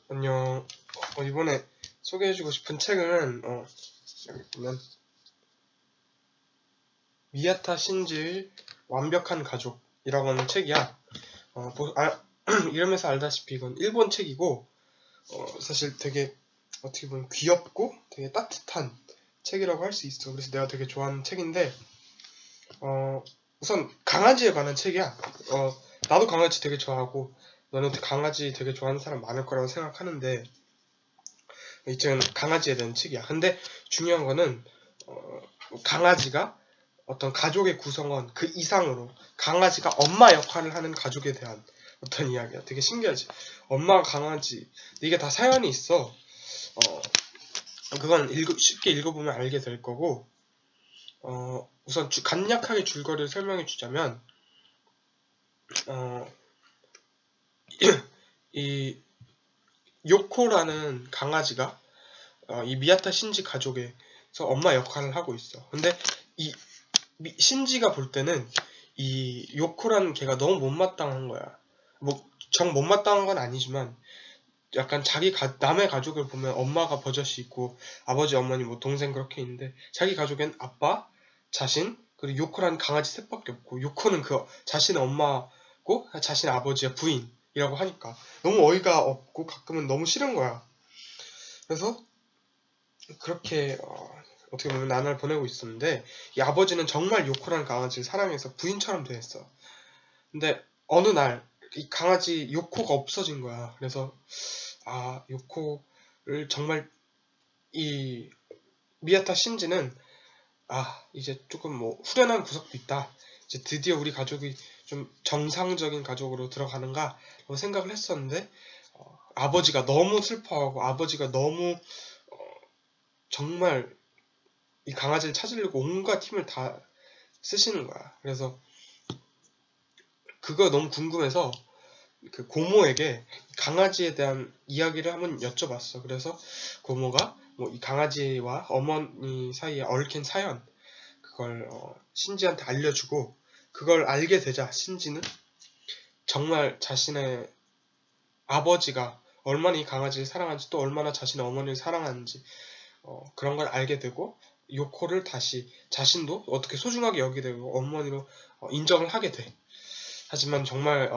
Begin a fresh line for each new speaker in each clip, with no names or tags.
안녕. 이번에 소개해주고 싶은 책은 여기 보면 미야타 신지의 완벽한 가족이라고 하는 책이야. 이름에서 알다시피 이건 일본 책이고 사실 되게 어떻게 보면 귀엽고 되게 따뜻한 책이라고 할 수 있어. 그래서 내가 되게 좋아하는 책인데 우선 강아지에 관한 책이야. 나도 강아지 되게 좋아하고 너는 강아지 되게 좋아하는 사람 많을 거라고 생각하는데 이 책은 강아지에 대한 책이야. 근데 중요한 거는 강아지가 어떤 가족의 구성원 그 이상으로 강아지가 엄마 역할을 하는 가족에 대한 어떤 이야기야. 되게 신기하지. 엄마가 강아지 이게 다 사연이 있어. 그건 쉽게 읽어보면 알게 될 거고 우선 간략하게 줄거리를 설명해 주자면 이 요코라는 강아지가 이 미야타 신지 가족에서 엄마 역할을 하고 있어. 근데 이 신지가 볼 때는 이 요코라는 걔가 너무 못마땅한 거야. 뭐 정 못마땅한 건 아니지만 약간 남의 가족을 보면 엄마가 버젓이 있고 아버지 어머니 뭐 동생 그렇게 있는데 자기 가족엔 아빠, 자신 그리고 요코라는 강아지 셋밖에 없고 요코는 그 자신의 엄마고 자신의 아버지의 부인이라고 하니까 너무 어이가 없고 가끔은 너무 싫은 거야. 그래서 그렇게 어떻게 보면 나날을 보내고 있었는데 이 아버지는 정말 요코라는 강아지를 사랑해서 부인처럼 대했어. 근데 어느 날 이 강아지 요코가 없어진 거야. 그래서 요코를 정말 이 미야타 신지는 이제 조금 뭐 후련한 구석도 있다. 이제 드디어 우리 가족이 좀 정상적인 가족으로 들어가는가 라고 생각을 했었는데 아버지가 너무 슬퍼하고 아버지가 너무 정말 이 강아지를 찾으려고 온갖 힘을 다 쓰시는 거야. 그래서 그거 너무 궁금해서 그 고모에게 강아지에 대한 이야기를 한번 여쭤봤어. 그래서 고모가 뭐 이 강아지와 어머니 사이에 얽힌 사연 그걸 신지한테 알려주고 그걸 알게 되자 신지는 정말 자신의 아버지가 얼마나 이 강아지를 사랑하는지 또 얼마나 자신의 어머니를 사랑하는지 그런 걸 알게 되고 요코를 다시 자신도 어떻게 소중하게 여기게 되고 어머니로 인정을 하게 돼. 하지만 정말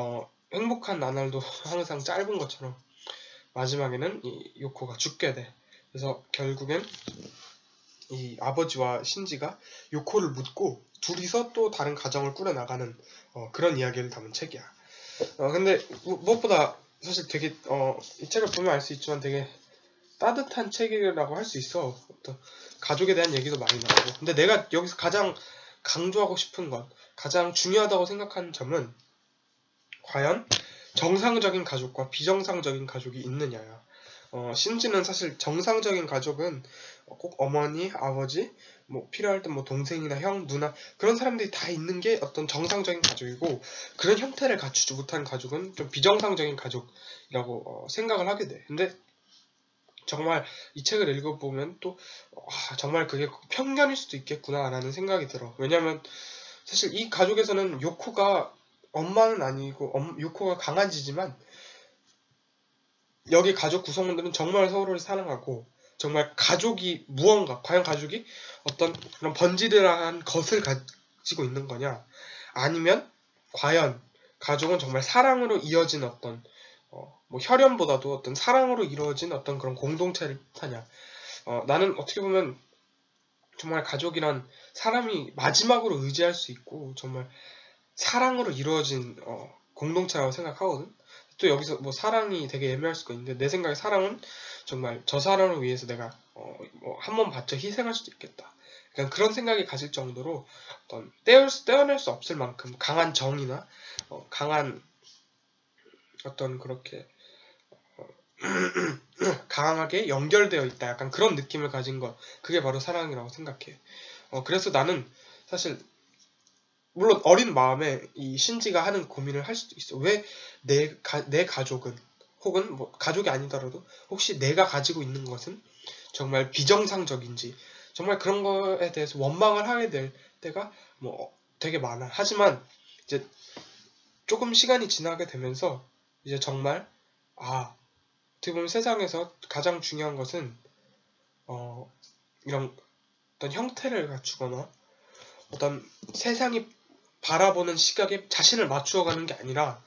행복한 나날도 항상 짧은 것처럼 마지막에는 이 요코가 죽게 돼. 그래서 결국엔 이 아버지와 신지가 요코를 묻고 둘이서 또 다른 가정을 꾸려나가는 그런 이야기를 담은 책이야. 근데 무엇보다 사실 되게 이 책을 보면 알 수 있지만 되게 따뜻한 책이라고 할 수 있어. 어떤 가족에 대한 얘기도 많이 나오고. 근데 내가 여기서 가장 강조하고 싶은 건 가장 중요하다고 생각하는 점은 과연 정상적인 가족과 비정상적인 가족이 있느냐야. 신지는 사실 정상적인 가족은 꼭 어머니, 아버지, 뭐 필요할 때 뭐 동생이나 형, 누나 그런 사람들이 다 있는 게 어떤 정상적인 가족이고 그런 형태를 갖추지 못한 가족은 좀 비정상적인 가족이라고 생각을 하게 돼. 근데 정말 이 책을 읽어보면 또 정말 그게 편견일 수도 있겠구나라는 생각이 들어. 왜냐면 사실 이 가족에서는 요코가 엄마는 아니고 요코가 강아지지만 여기 가족 구성원들은 정말 서로를 사랑하고 정말 가족이 무언가 과연 가족이 어떤 그런 번지르르한 것을 가지고 있는 거냐 아니면 과연 가족은 정말 사랑으로 이어진 어떤 뭐 혈연보다도 어떤 사랑으로 이루어진 어떤 그런 공동체를 뜻하냐. 나는 어떻게 보면 정말 가족이란 사람이 마지막으로 의지할 수 있고 정말 사랑으로 이루어진 공동체라고 생각하거든. 또 여기서 뭐 사랑이 되게 애매할 수가 있는데 내 생각에 사랑은 정말 저 사람을 위해서 내가 뭐 한 번 바쳐 희생할 수도 있겠다. 그러니까 그런 생각이 가질 정도로 어떤 떼어낼 수 없을 만큼 강한 정이나 강한 어떤 그렇게 강하게 연결되어 있다. 약간 그런 느낌을 가진 것. 그게 바로 사랑이라고 생각해. 그래서 나는 사실 물론 어린 마음에 이 신지가 하는 고민을 할 수도 있어. 왜 내 가족은 혹은 뭐 가족이 아니더라도 혹시 내가 가지고 있는 것은 정말 비정상적인지 정말 그런 거에 대해서 원망을 하게 될 때가 뭐 되게 많아. 하지만 이제 조금 시간이 지나게 되면서 이제 정말 아 어떻게 보면 세상에서 가장 중요한 것은 이런 어떤 형태를 갖추거나 어떤 세상이 바라보는 시각에 자신을 맞추어가는 게 아니라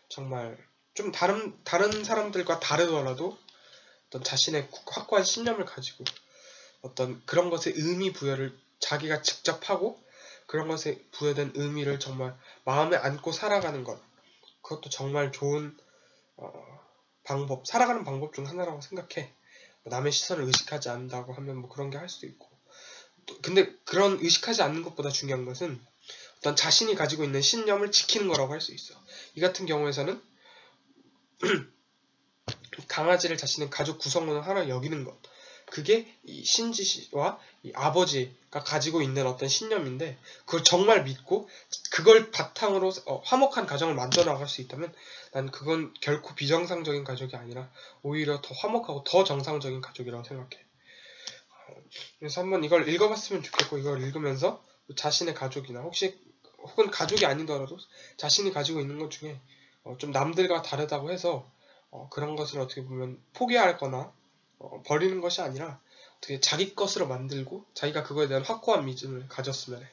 정말 좀 다른 사람들과 다르더라도 어떤 자신의 확고한 신념을 가지고 어떤 그런 것에 의미 부여를 자기가 직접 하고 그런 것에 부여된 의미를 정말 마음에 안고 살아가는 것, 그것도 정말 좋은 방법, 살아가는 방법 중 하나라고 생각해. 남의 시선을 의식하지 않는다고 하면 뭐 그런 게 할 수도 있고, 근데 그런 의식하지 않는 것보다 중요한 것은 어떤 자신이 가지고 있는 신념을 지키는 거라고 할 수 있어. 이 같은 경우에서는 강아지를 자신의 가족 구성원으로 하나 여기는 것, 그게 이 신지 씨와 이 아버지가 가지고 있는 어떤 신념인데, 그걸 정말 믿고 그걸 바탕으로 화목한 가정을 만들어 나갈 수 있다면 난 그건 결코 비정상적인 가족이 아니라 오히려 더 화목하고 더 정상적인 가족이라고 생각해. 그래서 한번 이걸 읽어봤으면 좋겠고, 이걸 읽으면서 자신의 가족이나 혹은 가족이 아니더라도 자신이 가지고 있는 것 중에 좀 남들과 다르다고 해서 그런 것을 어떻게 보면 포기하거나 버리는 것이 아니라 어떻게 자기 것으로 만들고 자기가 그거에 대한 확고한 믿음을 가졌으면 해.